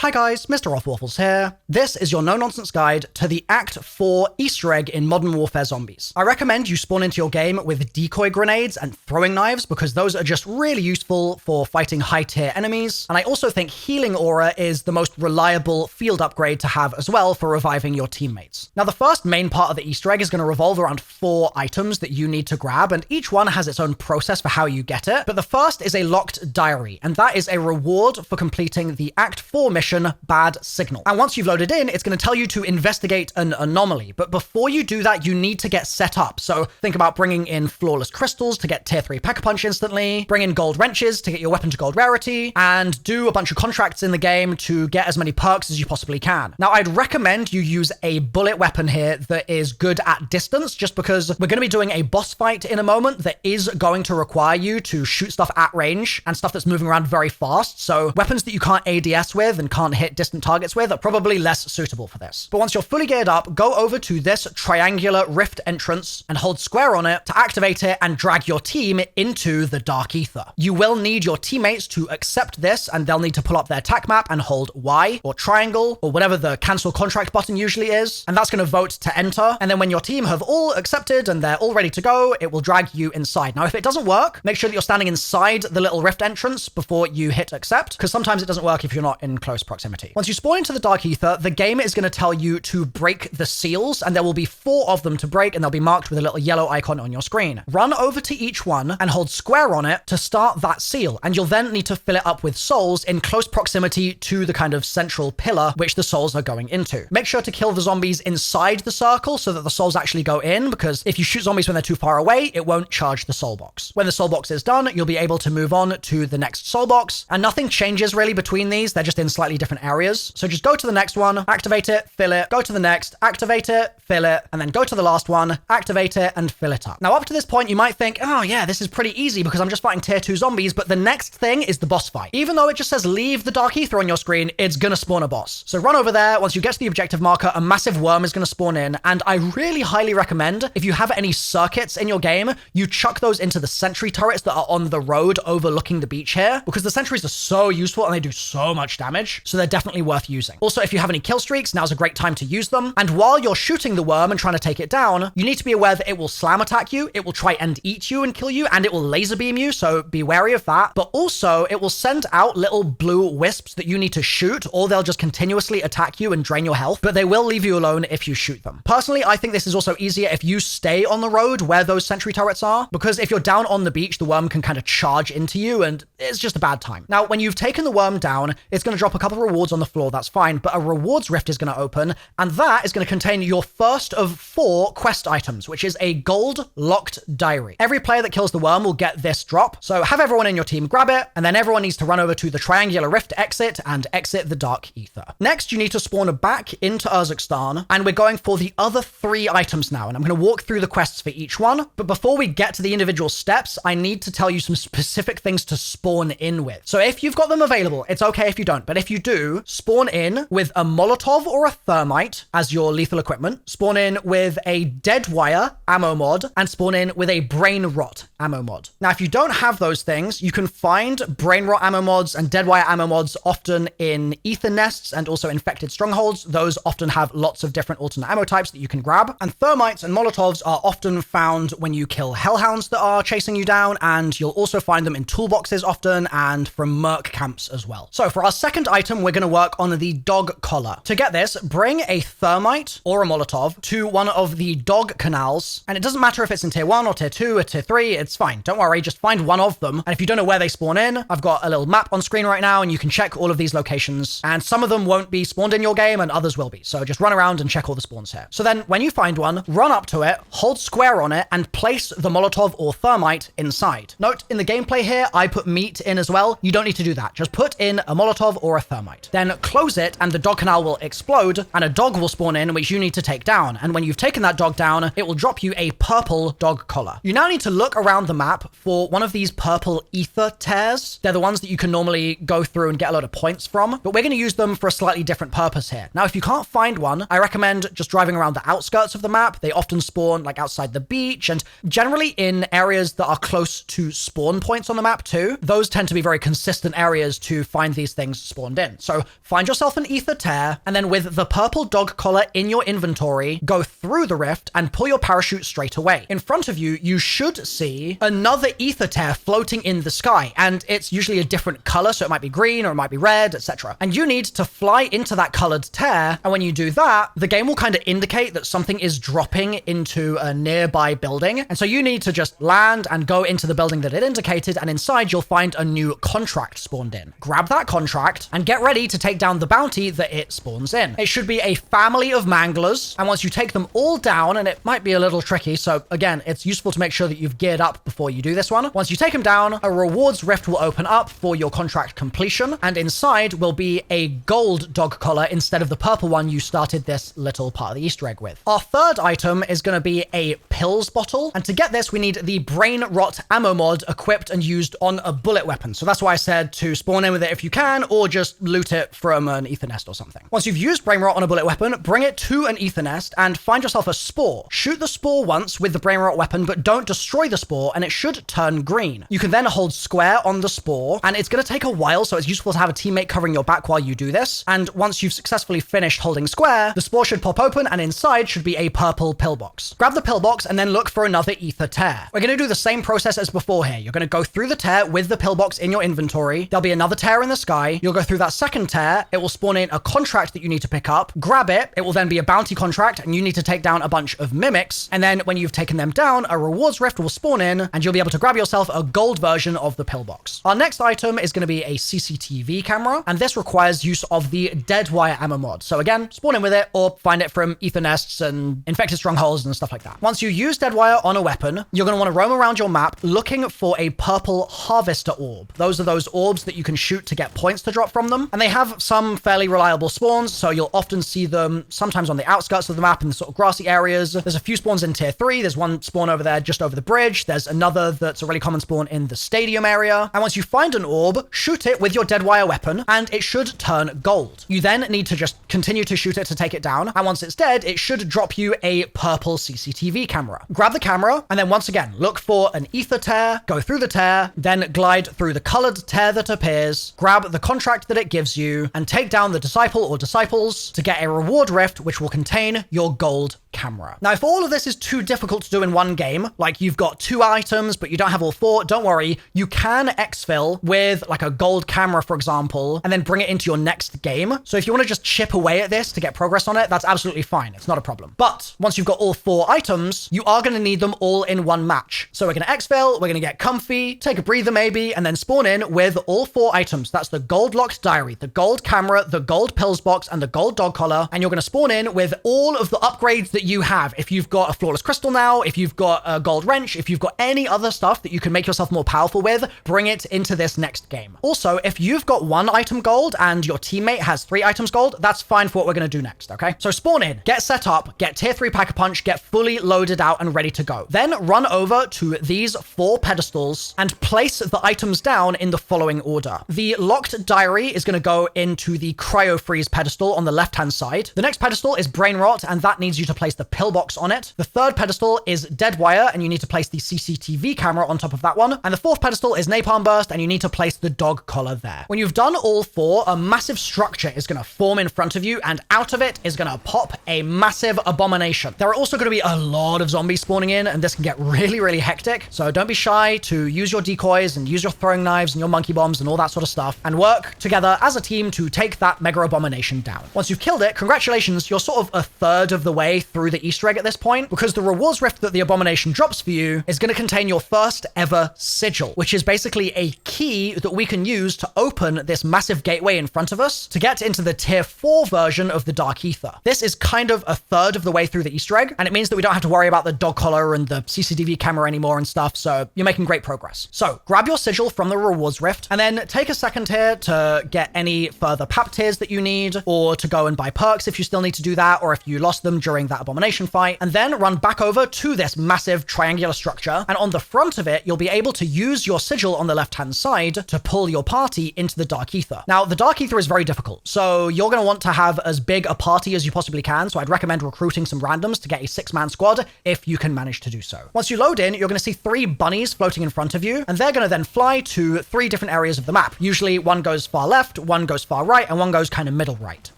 Hi guys, MrRoflWaffles here. This is your no-nonsense guide to the Act 4 Easter egg in Modern Warfare Zombies. I recommend you spawn into your game with decoy grenades and throwing knives because those are just really useful for fighting high-tier enemies, and I also think Healing Aura is the most reliable field upgrade to have as well for reviving your teammates. Now the first main part of the Easter egg is going to revolve around 4 items that you need to grab, and each one has its own process for how you get it, but the first is a locked diary, and that is a reward for completing the Act 4 mission Bad Signal. And once you've loaded in, it's going to tell you to investigate an anomaly. But before you do that, you need to get set up. So think about bringing in flawless crystals to get tier 3 Pecker Punch instantly, bring in gold wrenches to get your weapon to gold rarity, and do a bunch of contracts in the game to get as many perks as you possibly can. Now, I'd recommend you use a bullet weapon here that is good at distance, just because we're going to be doing a boss fight in a moment that is going to require you to shoot stuff at range and stuff that's moving around very fast. So weapons that you can't ADS with and can't hit distant targets with are probably less suitable for this. But once you're fully geared up, go over to this triangular rift entrance and hold square on it to activate it and drag your team into the Dark Aether. You will need your teammates to accept this, and they'll need to pull up their tac map and hold Y or triangle or whatever the cancel contract button usually is, and that's going to vote to enter. And then when your team have all accepted and they're all ready to go, it will drag you inside. Now if it doesn't work, make sure that you're standing inside the little rift entrance before you hit accept, because sometimes it doesn't work if you're not in close proximity. Once you spawn into the Dark Aether, the game is going to tell you to break the seals, and there will be 4 of them to break, and they'll be marked with a little yellow icon on your screen. Run over to each one and hold square on it to start that seal, and you'll then need to fill it up with souls in close proximity to the kind of central pillar which the souls are going into. Make sure to kill the zombies inside the circle so that the souls actually go in, because if you shoot zombies when they're too far away, it won't charge the soul box. When the soul box is done, you'll be able to move on to the next soul box, and nothing changes really between these. They're just in slightly different areas. So just go to the next one, activate it, fill it, go to the next, activate it, fill it, and then go to the last one, activate it, and fill it up. Now up to this point, you might think, oh yeah, this is pretty easy because I'm just fighting tier 2 zombies, but the next thing is the boss fight. Even though it just says leave the Dark Aether on your screen, it's gonna spawn a boss. So run over there. Once you get to the objective marker, a massive worm is gonna spawn in, and I really highly recommend, if you have any circuits in your game, you chuck those into the sentry turrets that are on the road overlooking the beach here, because the sentries are so useful and they do so much damage, so they're definitely worth using. Also, if you have any kill streaks, now's a great time to use them. And while you're shooting the worm and trying to take it down, you need to be aware that it will slam attack you, it will try and eat you and kill you, and it will laser beam you, so be wary of that. But also, it will send out little blue wisps that you need to shoot, or they'll just continuously attack you and drain your health, but they will leave you alone if you shoot them. Personally, I think this is also easier if you stay on the road where those sentry turrets are, because if you're down on the beach, the worm can kind of charge into you, and it's just a bad time. Now, when you've taken the worm down, it's going to drop a couple of rewards on the floor, that's fine, but a rewards rift is going to open, and that is going to contain your first of 4 quest items, which is a gold locked diary. Every player that kills the worm will get this drop, so have everyone in your team grab it, and then everyone needs to run over to the triangular rift exit and exit the Dark Aether. Next, you need to spawn back into Urzikstan, and we're going for the other 3 items now, and I'm going to walk through the quests for each one, but before we get to the individual steps, I need to tell you some specific things to spawn in with. So if you've got them available, it's okay if you don't, but if you do, spawn in with a Molotov or a Thermite as your lethal equipment, spawn in with a Dead Wire ammo mod, and spawn in with a Brain Rot ammo mod. Now, if you don't have those things, you can find Brain Rot ammo mods and Dead Wire ammo mods often in Ether nests and also infected strongholds. Those often have lots of different alternate ammo types that you can grab. And Thermites and Molotovs are often found when you kill Hellhounds that are chasing you down, and you'll also find them in toolboxes often and from merc camps as well. So for our second item, we're going to work on the dog collar. To get this, bring a Thermite or a Molotov to one of the dog canals, and it doesn't matter if it's in tier 1 or tier 2 or tier 3, it's fine. Don't worry, just find one of them. And if you don't know where they spawn in, I've got a little map on screen right now, and you can check all of these locations, and some of them won't be spawned in your game and others will be. So just run around and check all the spawns here. So then when you find one, run up to it, hold square on it, and place the Molotov or Thermite inside. Note, in the gameplay here, I put meat in as well. You don't need to do that. Just put in a Molotov or a Thermite. Then close it, and the dog canal will explode, and a dog will spawn in, which you need to take down. And when you've taken that dog down, it will drop you a purple dog collar. You now need to look around the map for one of these purple ether tears. They're the ones that you can normally go through and get a lot of points from, but we're going to use them for a slightly different purpose here. Now, if you can't find one, I recommend just driving around the outskirts of the map. They often spawn like outside the beach and generally in areas that are close to spawn points on the map too. Those tend to be very consistent areas to find these things spawned in. in. So find yourself an Aether tear, and then with the purple dog collar in your inventory, go through the rift and pull your parachute straight away. In front of you, you should see another Aether tear floating in the sky, and it's usually a different color, so it might be green or it might be red, etc. And you need to fly into that colored tear, and when you do that, the game will kind of indicate that something is dropping into a nearby building, and so you need to just land and go into the building that it indicated, and inside you'll find a new contract spawned in. Grab that contract and get ready to take down the bounty that it spawns in. It should be a family of manglers, and once you take them all down, and it might be a little tricky, so again, it's useful to make sure that you've geared up before you do this one. Once you take them down, a rewards rift will open up for your contract completion, and inside will be a gold dog collar instead of the purple one you started this little part of the Easter egg with. Our third item is going to be a pills bottle, and to get this, we need the brain rot ammo mod equipped and used on a bullet weapon. So that's why I said to spawn in with it if you can, or just loot it from an ether nest or something. Once you've used brain rot on a bullet weapon, bring it to an ether nest and find yourself a spore. Shoot the spore once with the brain rot weapon, but don't destroy the spore, and it should turn green. You can then hold square on the spore, and it's going to take a while, so it's useful to have a teammate covering your back while you do this. And once you've successfully finished holding square, the spore should pop open, and inside should be a purple pillbox. Grab the pillbox and then look for another ether tear. We're going to do the same process as before here. You're going to go through the tear with the pillbox in your inventory. There'll be another tear in the sky. You'll go through that second tear. It will spawn in a contract that you need to pick up. Grab it. It will then be a bounty contract, and you need to take down a bunch of mimics. And then when you've taken them down, a rewards rift will spawn in, and you'll be able to grab yourself a gold version of the pillbox. Our next item is going to be a CCTV camera, and this requires use of the dead wire ammo mod. So again, spawn in with it or find it from ether nests and infected strongholds and stuff like that. Once you use dead wire on a weapon, you're going to want to roam around your map looking for a purple harvester orb. Those are those orbs that you can shoot to get points to drop from them, and they have some fairly reliable spawns, so you'll often see them sometimes on the outskirts of the map in the sort of grassy areas. There's a few spawns in tier 3. There's one spawn over there just over the bridge. There's another that's a really common spawn in the stadium area. And once you find an orb, shoot it with your dead wire weapon, and it should turn gold. You then need to just continue to shoot it to take it down, and once it's dead, it should drop you a purple CCTV camera. Grab the camera, and then once again, look for an ether tear, go through the tear, then glide through the colored tear that appears, grab the contract that it gives you, and take down the disciple or disciples to get a reward rift, which will contain your gold camera. Now, if all of this is too difficult to do in one game, like you've got 2 items, but you don't have all 4, don't worry. You can exfil with like a gold camera, for example, and then bring it into your next game. So if you want to just chip away at this to get progress on it, that's absolutely fine. It's not a problem. But once you've got all 4 items, you are going to need them all in one match. So we're going to exfil, we're going to get comfy, take a breather maybe, and then spawn in with all 4 items. That's the gold locked diary, the gold camera, the gold pills box, and the gold dog collar. And you're going to spawn in with all of the upgrades that you have. If you've got a flawless crystal now, if you've got a gold wrench, if you've got any other stuff that you can make yourself more powerful with, bring it into this next game. Also, if you've got 1 item gold and your teammate has 3 items gold, that's fine for what we're going to do next, okay? So spawn in, get set up, get tier 3 pack-a-punch, get fully loaded out and ready to go. Then run over to these 4 pedestals and place the items down in the following order. The locked diary is going to go into the cryo freeze pedestal on the left-hand side. The next pedestal is brain rot, and that needs you to place the pillbox on it. The third pedestal is dead wire, and you need to place the CCTV camera on top of that one. And the fourth pedestal is napalm burst, and you need to place the dog collar there. When you've done all 4, a massive structure is going to form in front of you, and out of it is going to pop a massive abomination. There are also going to be a lot of zombies spawning in, and this can get really, really hectic. So don't be shy to use your decoys and use your throwing knives and your monkey bombs and all that sort of stuff, and work together as a team to take that mega abomination down. Once you've killed it, congratulations, you're sort of a third of the way through the Easter egg at this point, because the rewards rift that the abomination drops for you is going to contain your first ever sigil, which is basically a key that we can use to open this massive gateway in front of us to get into the tier 4 version of the Dark Ether. This is kind of a third of the way through the Easter egg, and it means that we don't have to worry about the dog collar and the CCTV camera anymore and stuff, so you're making great progress. So grab your sigil from the rewards rift, and then take a second here to get any further pap tiers that you need, or to go and buy perks if you still need to do that, or if you lost them during that abomination abomination fight, and then run back over to this massive triangular structure. And on the front of it, you'll be able to use your sigil on the left-hand side to pull your party into the Dark Aether. Now, the Dark Aether is very difficult, so you're going to want to have as big a party as you possibly can. So I'd recommend recruiting some randoms to get a 6-man squad if you can manage to do so. Once you load in, you're going to see 3 bunnies floating in front of you, and they're going to then fly to 3 different areas of the map. Usually one goes far left, one goes far right, and one goes kind of middle right.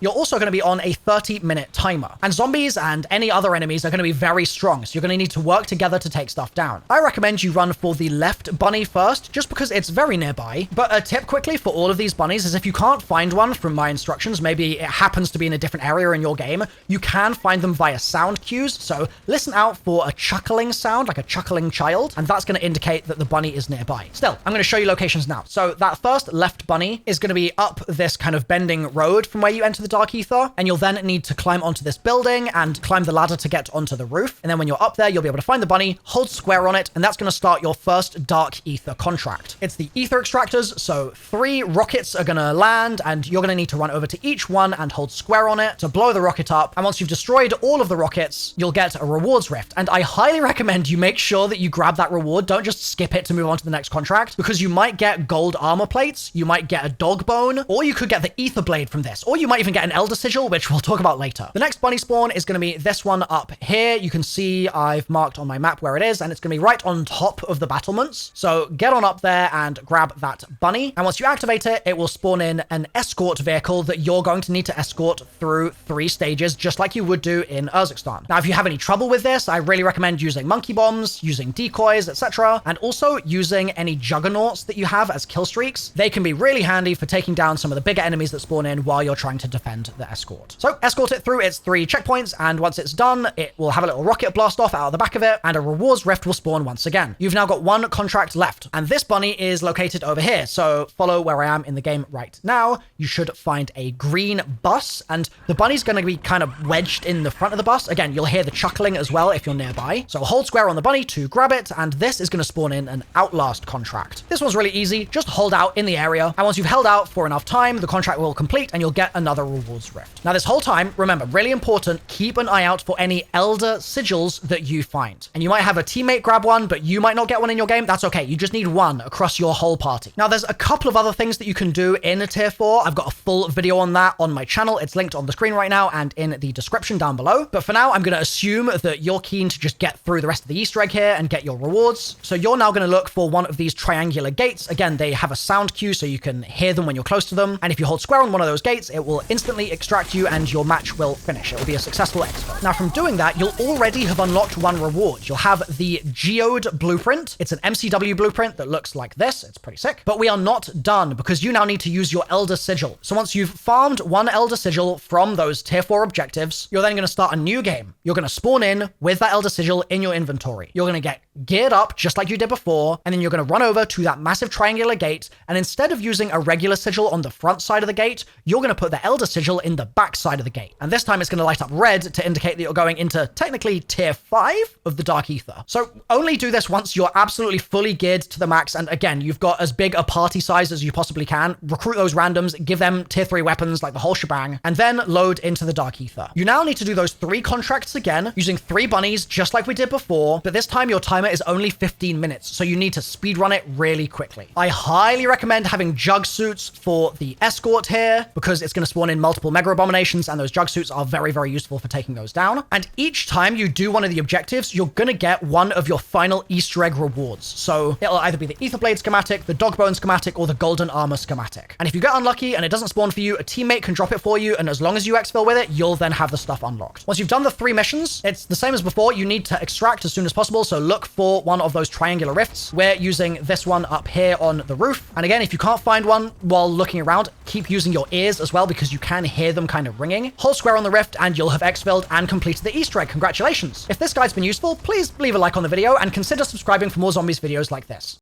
You're also going to be on a 30-minute timer, and zombies and any other enemies are going to be very strong, so you're going to need to work together to take stuff down. I recommend you run for the left bunny first, just because it's very nearby. But a tip quickly for all of these bunnies is if you can't find one from my instructions, maybe it happens to be in a different area in your game, you can find them via sound cues. So listen out for a chuckling sound, like a chuckling child, and that's going to indicate that the bunny is nearby. Still, I'm going to show you locations now. So that first left bunny is going to be up this kind of bending road from where you enter the Dark Aether, and you'll then need to climb onto this building and climb the ladder to get onto the roof. And then when you're up there, you'll be able to find the bunny, hold square on it, and that's going to start your first Dark Aether contract. It's the ether extractors, so 3 rockets are going to land, and you're going to need to run over to each one and hold square on it to blow the rocket up. And once you've destroyed all of the rockets, you'll get a rewards rift. And I highly recommend you make sure that you grab that reward. Don't just skip it to move on to the next contract, because you might get gold armor plates, you might get a dog bone, or you could get the ether blade from this, or you might even get an elder sigil, which we'll talk about later. The next bunny spawn is going to be this one up here. You can see I've marked on my map where it is, and it's going to be right on top of the battlements. So get on up there and grab that bunny. And once you activate it, it will spawn in an escort vehicle that you're going to need to escort through 3 stages, just like you would do in Urzikstan. Now, if you have any trouble with this, I really recommend using monkey bombs, using decoys, etc., and also using any juggernauts that you have as kill streaks. They can be really handy for taking down some of the bigger enemies that spawn in while you're trying to defend the escort. So escort it through its 3 checkpoints, and once it's done, it will have a little rocket blast off out of the back of it, and a rewards rift will spawn once again. You've now got 1 contract left, and this bunny is located over here. So follow where I am in the game right now. You should find a green bus, and the bunny's going to be kind of wedged in the front of the bus. Again, you'll hear the chuckling as well if you're nearby. So hold square on the bunny to grab it, and this is going to spawn in an outlast contract. This one's really easy. Just hold out in the area, and once you've held out for enough time, the contract will complete and you'll get another rewards rift. Now, this whole time, remember, really important, keep an eye out for any elder sigils that you find. And you might have a teammate grab one, but you might not get one in your game. That's okay. You just need 1 across your whole party. Now, there's a couple of other things that you can do in a tier 4. I've got a full video on that on my channel. It's linked on the screen right now and in the description down below. But for now, I'm going to assume that you're keen to just get through the rest of the Easter egg here and get your rewards. So you're now going to look for one of these triangular gates. Again, they have a sound cue so you can hear them when you're close to them. And if you hold square on one of those gates, it will instantly extract you and your match will finish. It will be a successful expo. Now, from doing that, you'll already have unlocked 1 reward. You'll have the Geode blueprint. It's an MCW blueprint that looks like this. It's pretty sick. But we are not done, because you now need to use your Elder Sigil. So once you've farmed 1 Elder Sigil from those tier 4 objectives, you're then going to start a new game. You're going to spawn in with that Elder Sigil in your inventory. You're going to get geared up just like you did before, and then you're going to run over to that massive triangular gate, and instead of using a regular sigil on the front side of the gate, you're going to put the Elder Sigil in the back side of the gate. And this time it's going to light up red to indicate that you're going into technically tier 5 of the Dark Aether. So only do this once you're absolutely fully geared to the max, and again, you've got as big a party size as you possibly can. Recruit those randoms, give them tier 3 weapons, like the whole shebang, and then load into the Dark Aether. You now need to do those 3 contracts again, using 3 bunnies, just like we did before, but this time your timer is only 15 minutes, so you need to speedrun it really quickly. I highly recommend having jug suits for the escort here, because it's going to spawn in multiple mega abominations, and those jug suits are very, very useful for taking those down. And each time you do one of the objectives, you're going to get one of your final Easter egg rewards. So it'll either be the Ether Blade schematic, the Dog Bone schematic, or the Golden Armor schematic. And if you get unlucky and it doesn't spawn for you, a teammate can drop it for you, and as long as you exfil with it, you'll then have the stuff unlocked. Once you've done the 3 missions, it's the same as before. You need to extract as soon as possible, so look for one of those triangular rifts. We're using this one up here on the roof. And again, if you can't find one while looking around, keep using your ears as well, because you can hear them kind of ringing. Hold square on the rift and you'll have exfilled and completed the Easter egg. Congratulations. If this guide's been useful, please leave a like on the video and consider subscribing for more zombies videos like this.